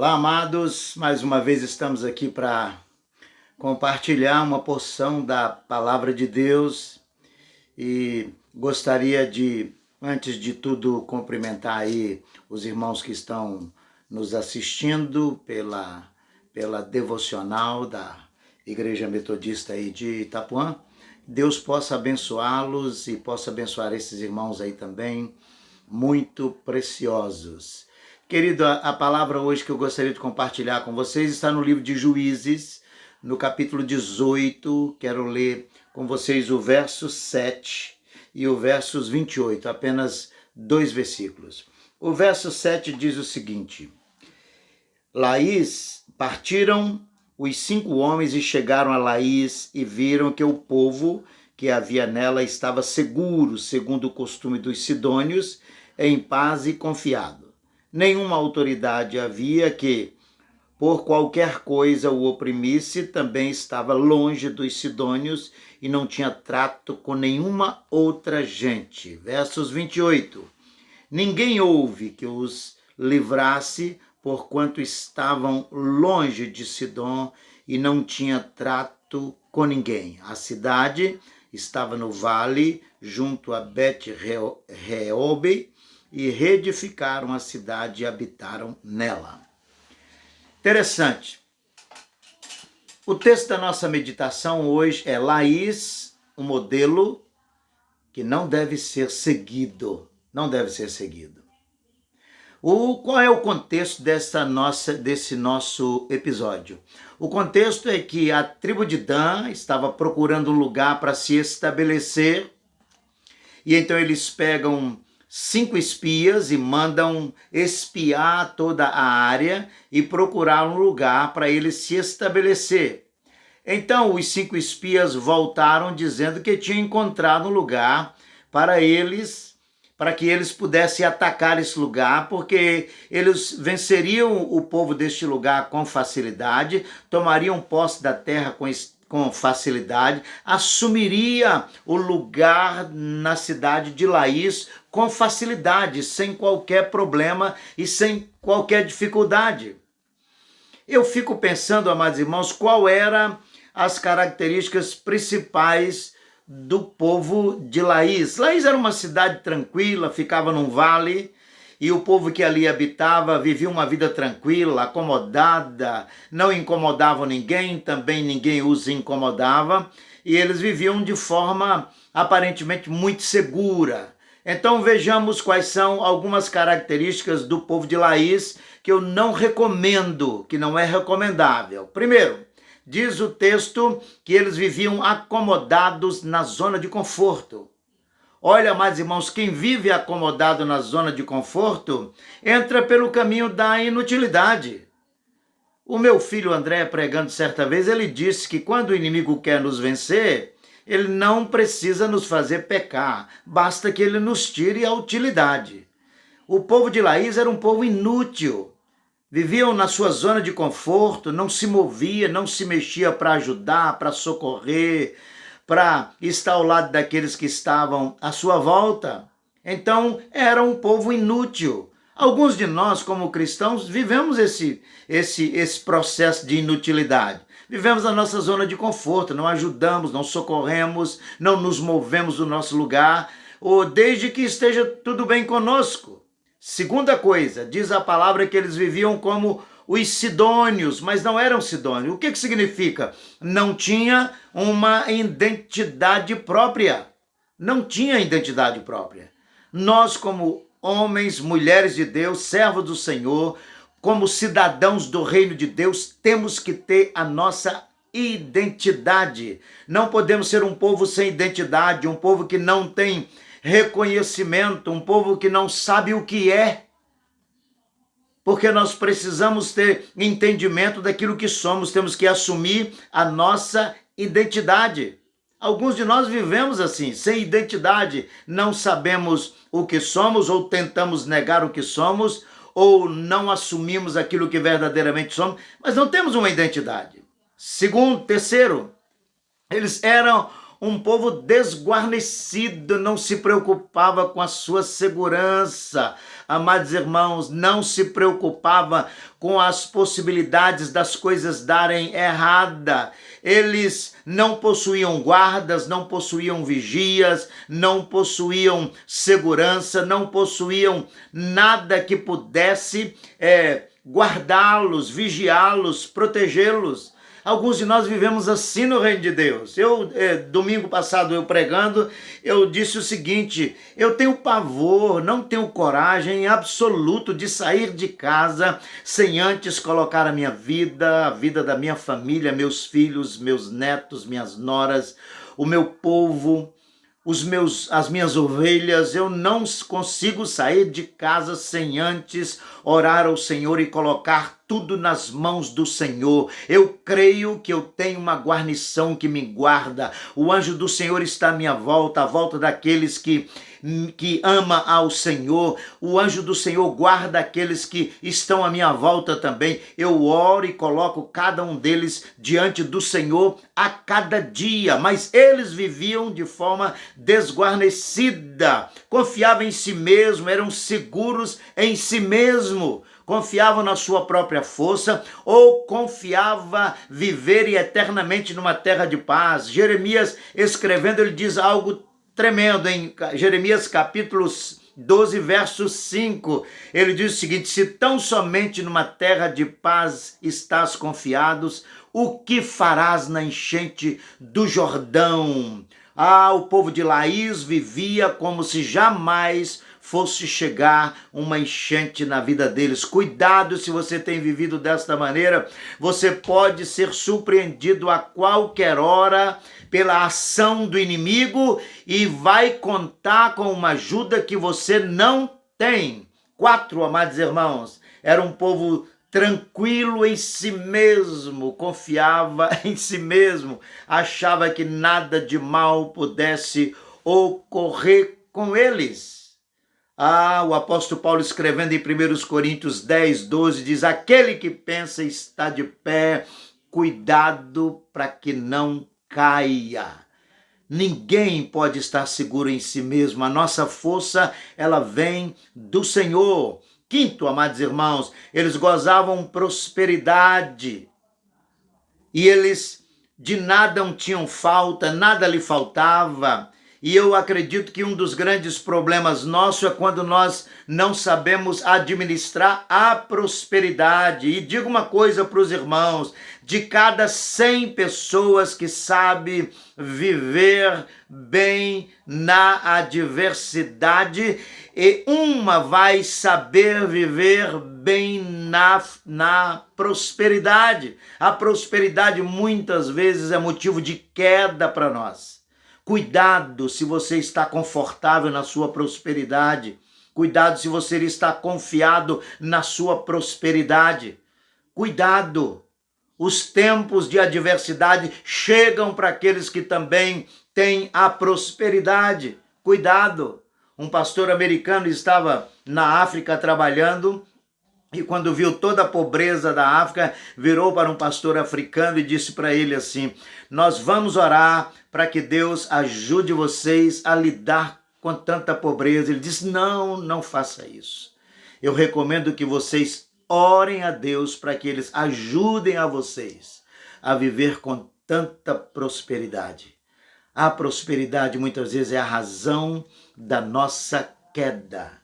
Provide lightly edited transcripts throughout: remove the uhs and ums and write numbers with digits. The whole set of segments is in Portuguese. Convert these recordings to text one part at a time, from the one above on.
Olá, amados. Mais uma vez estamos aqui para compartilhar uma porção da palavra de Deus e gostaria de, antes de tudo, cumprimentar aí os irmãos que estão nos assistindo pela devocional da Igreja Metodista aí de Itapuã. Deus possa abençoá-los e possa abençoar esses irmãos aí também, muito preciosos. Querido, a palavra hoje que eu gostaria de compartilhar com vocês está no livro de Juízes, no capítulo 18. Quero ler com vocês o verso 7 e o verso 28, apenas 2 versículos. O verso 7 diz o seguinte: Partiram os 5 homens e chegaram a Laís e viram que o povo que havia nela estava seguro, segundo o costume dos sidônios, em paz e confiado. Nenhuma autoridade havia que, por qualquer coisa, o oprimisse, também estava longe dos sidônios e não tinha trato com nenhuma outra gente. Versos 28. Ninguém houve que os livrasse, porquanto estavam longe de Sidom e não tinha trato com ninguém. A cidade estava no vale, junto a Bet-Reobe, e reedificaram a cidade e habitaram nela. Interessante. O texto da nossa meditação hoje é Laís, um modelo que não deve ser seguido. Não deve ser seguido. Qual é o contexto desse nosso episódio? O contexto é que a tribo de Dan estava procurando um lugar para se estabelecer, e então eles pegam 5 espias e mandam espiar toda a área e procurar um lugar para eles se estabelecer. Então os 5 espias voltaram dizendo que tinham encontrado um lugar para que eles pudessem atacar esse lugar, porque eles venceriam o povo deste lugar com facilidade, tomariam posse da terra com facilidade, assumiria o lugar na cidade de Laís com facilidade, sem qualquer problema e sem qualquer dificuldade. Eu fico pensando, amados irmãos, qual eram as características principais do povo de Laís. Laís era uma cidade tranquila, ficava num vale, e o povo que ali habitava vivia uma vida tranquila, acomodada, não incomodavam ninguém, também ninguém os incomodava, e eles viviam de forma aparentemente muito segura. Então vejamos quais são algumas características do povo de Laís que eu não recomendo, que não é recomendável. Primeiro, diz o texto que eles viviam acomodados na zona de conforto. Olha, mais irmãos, quem vive acomodado na zona de conforto entra pelo caminho da inutilidade. O meu filho André, pregando certa vez, ele disse que quando o inimigo quer nos vencer, ele não precisa nos fazer pecar, basta que ele nos tire a utilidade. O povo de Laís era um povo inútil. Viviam na sua zona de conforto, não se movia, não se mexia para ajudar, para socorrer, para estar ao lado daqueles que estavam à sua volta. Então, era um povo inútil. Alguns de nós, como cristãos, vivemos esse processo de inutilidade. Vivemos na nossa zona de conforto, não ajudamos, não socorremos, não nos movemos do nosso lugar, ou desde que esteja tudo bem conosco. Segunda coisa, diz a palavra que eles viviam como os sidônios, mas não eram sidônios. O que significa? Não tinha uma identidade própria. Não tinha identidade própria. Nós, como homens, mulheres de Deus, servos do Senhor, como cidadãos do reino de Deus, temos que ter a nossa identidade. Não podemos ser um povo sem identidade, um povo que não tem reconhecimento, um povo que não sabe o que é. Porque nós precisamos ter entendimento daquilo que somos, temos que assumir a nossa identidade. Alguns de nós vivemos assim, sem identidade, não sabemos o que somos, ou tentamos negar o que somos, ou não assumimos aquilo que verdadeiramente somos, mas não temos uma identidade. Terceiro, eles eram um povo desguarnecido, não se preocupava com a sua segurança. Amados irmãos, não se preocupava com as possibilidades das coisas darem errada. Eles não possuíam guardas, não possuíam vigias, não possuíam segurança, não possuíam nada que pudesse guardá-los, vigiá-los, protegê-los. Alguns de nós vivemos assim no reino de Deus. Domingo passado, eu pregando, eu disse o seguinte: eu tenho pavor, não tenho coragem absoluto de sair de casa sem antes colocar a minha vida, a vida da minha família, meus filhos, meus netos, minhas noras, o meu povo, as minhas ovelhas. Eu não consigo sair de casa sem antes orar ao Senhor e colocar tudo nas mãos do Senhor. Eu creio que eu tenho uma guarnição que me guarda. O anjo do Senhor está à minha volta, à volta daqueles que ama ao Senhor. O anjo do Senhor guarda aqueles que estão à minha volta também. Eu oro e coloco cada um deles diante do Senhor a cada dia, mas eles viviam de forma desguarnecida, confiavam em si mesmo, eram seguros em si mesmo, confiavam na sua própria força ou confiava viver eternamente numa terra de paz. Jeremias, escrevendo, ele diz algo tremendo em Jeremias capítulo 12, verso 5. Ele diz o seguinte: se tão somente numa terra de paz estás confiados, o que farás na enchente do Jordão? O povo de Laís vivia como se jamais fosse chegar uma enchente na vida deles. Cuidado, se você tem vivido desta maneira, você pode ser surpreendido a qualquer hora pela ação do inimigo e vai contar com uma ajuda que você não tem. 4, amados irmãos, era um povo tranquilo em si mesmo, confiava em si mesmo, achava que nada de mal pudesse ocorrer com eles. O apóstolo Paulo, escrevendo em 1 Coríntios 10, 12, diz: aquele que pensa está de pé, cuidado para que não caia. Ninguém pode estar seguro em si mesmo. A nossa força, ela vem do Senhor. 5, amados irmãos, eles gozavam prosperidade e eles de nada não tinham falta, nada lhe faltava. E eu acredito que um dos grandes problemas nossos é quando nós não sabemos administrar a prosperidade. E digo uma coisa para os irmãos: de cada 100 pessoas que sabem viver bem na adversidade, e uma vai saber viver bem na prosperidade. A prosperidade muitas vezes é motivo de queda para nós. Cuidado se você está confortável na sua prosperidade. Cuidado se você está confiado na sua prosperidade. Cuidado. Os tempos de adversidade chegam para aqueles que também têm a prosperidade. Cuidado. Um pastor americano estava na África trabalhando e quando viu toda a pobreza da África, virou para um pastor africano e disse para ele assim: nós vamos orar para que Deus ajude vocês a lidar com tanta pobreza. Ele disse: não faça isso. Eu recomendo que vocês orem a Deus para que eles ajudem a vocês a viver com tanta prosperidade. A prosperidade muitas vezes é a razão da nossa queda.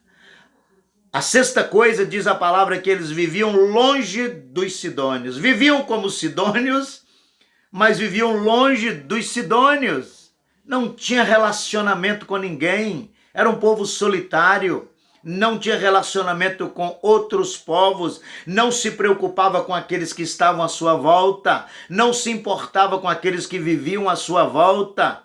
A 6ª coisa, diz a palavra, que eles viviam longe dos sidônios. Viviam como sidônios, mas viviam longe dos sidônios. Não tinha relacionamento com ninguém. Era um povo solitário. Não tinha relacionamento com outros povos. Não se preocupava com aqueles que estavam à sua volta. Não se importava com aqueles que viviam à sua volta.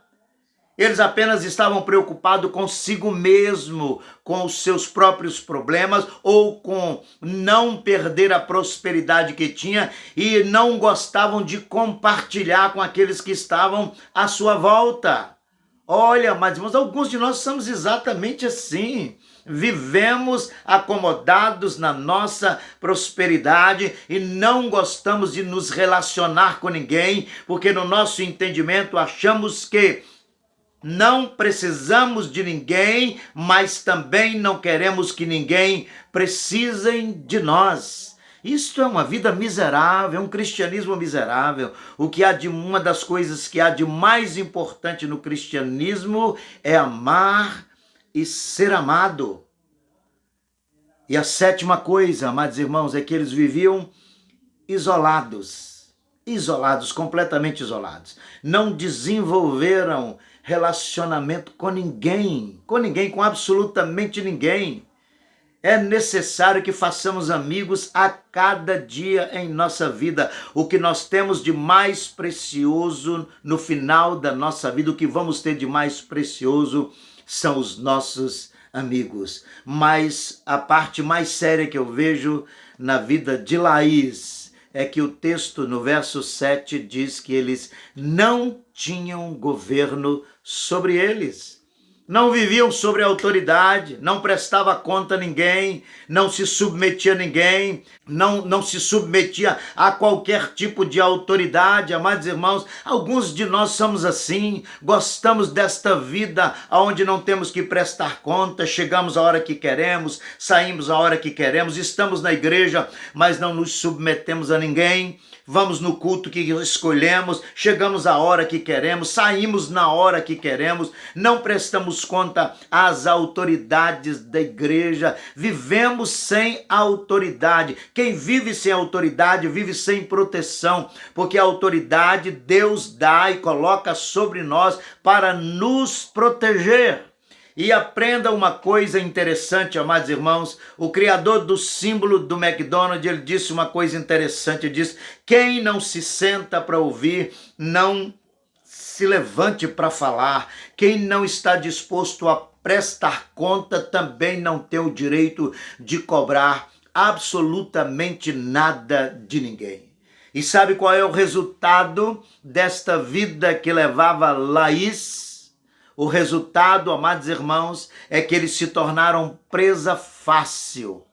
Eles apenas estavam preocupados consigo mesmo, com os seus próprios problemas ou com não perder a prosperidade que tinha, e não gostavam de compartilhar com aqueles que estavam à sua volta. Olha, mas alguns de nós somos exatamente assim. Vivemos acomodados na nossa prosperidade e não gostamos de nos relacionar com ninguém, porque no nosso entendimento achamos que Não precisamos de ninguém, mas também não queremos que ninguém precisem de nós. Isto é uma vida miserável, é um cristianismo miserável. Uma das coisas que há de mais importante no cristianismo é amar e ser amado. E a sétima coisa, amados irmãos, é que eles viviam isolados, completamente isolados. Não desenvolveram relacionamento com ninguém, com absolutamente ninguém. É necessário que façamos amigos a cada dia em nossa vida. O que nós temos de mais precioso no final da nossa vida, o que vamos ter de mais precioso são os nossos amigos. Mas a parte mais séria que eu vejo na vida de Laís é que o texto no verso 7 diz que eles não tinham governo sobre eles. Não viviam sobre a autoridade, não prestava conta a ninguém, não se submetia a ninguém, não se submetia a qualquer tipo de autoridade. Amados irmãos, alguns de nós somos assim, gostamos desta vida onde não temos que prestar conta, chegamos a hora que queremos, saímos a hora que queremos, estamos na igreja, mas não nos submetemos a ninguém. Vamos no culto que escolhemos, chegamos a hora que queremos, saímos na hora que queremos, não prestamos conta às autoridades da igreja, vivemos sem autoridade. Quem vive sem autoridade vive sem proteção, porque a autoridade Deus dá e coloca sobre nós para nos proteger. E aprenda uma coisa interessante, amados irmãos, o criador do símbolo do McDonald's, ele disse uma coisa interessante, ele disse: quem não se senta para ouvir, não se levante para falar. Quem não está disposto a prestar conta, também não tem o direito de cobrar absolutamente nada de ninguém. E sabe qual é o resultado desta vida que levava Laís? O resultado, amados irmãos, é que eles se tornaram presa fácil.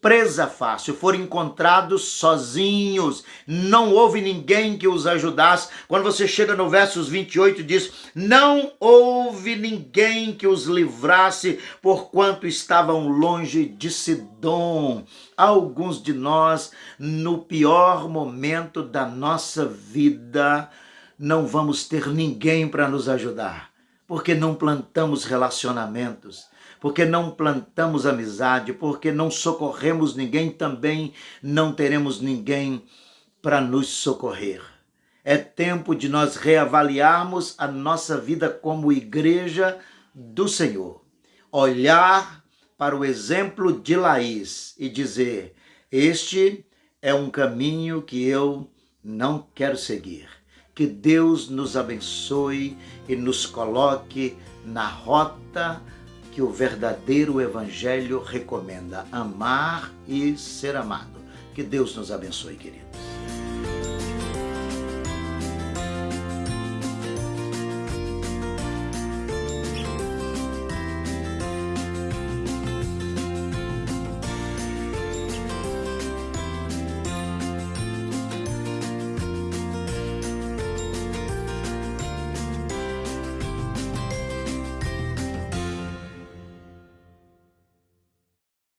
Presa fácil, foram encontrados sozinhos, não houve ninguém que os ajudasse. Quando você chega no versos 28, diz: não houve ninguém que os livrasse, porquanto estavam longe de Sidom. Alguns de nós, no pior momento da nossa vida, não vamos ter ninguém para nos ajudar. Porque não plantamos relacionamentos, porque não plantamos amizade, porque não socorremos ninguém, também não teremos ninguém para nos socorrer. É tempo de nós reavaliarmos a nossa vida como igreja do Senhor. Olhar para o exemplo de Laís e dizer: este é um caminho que eu não quero seguir. Que Deus nos abençoe e nos coloque na rota que o verdadeiro evangelho recomenda: amar e ser amado. Que Deus nos abençoe, queridos.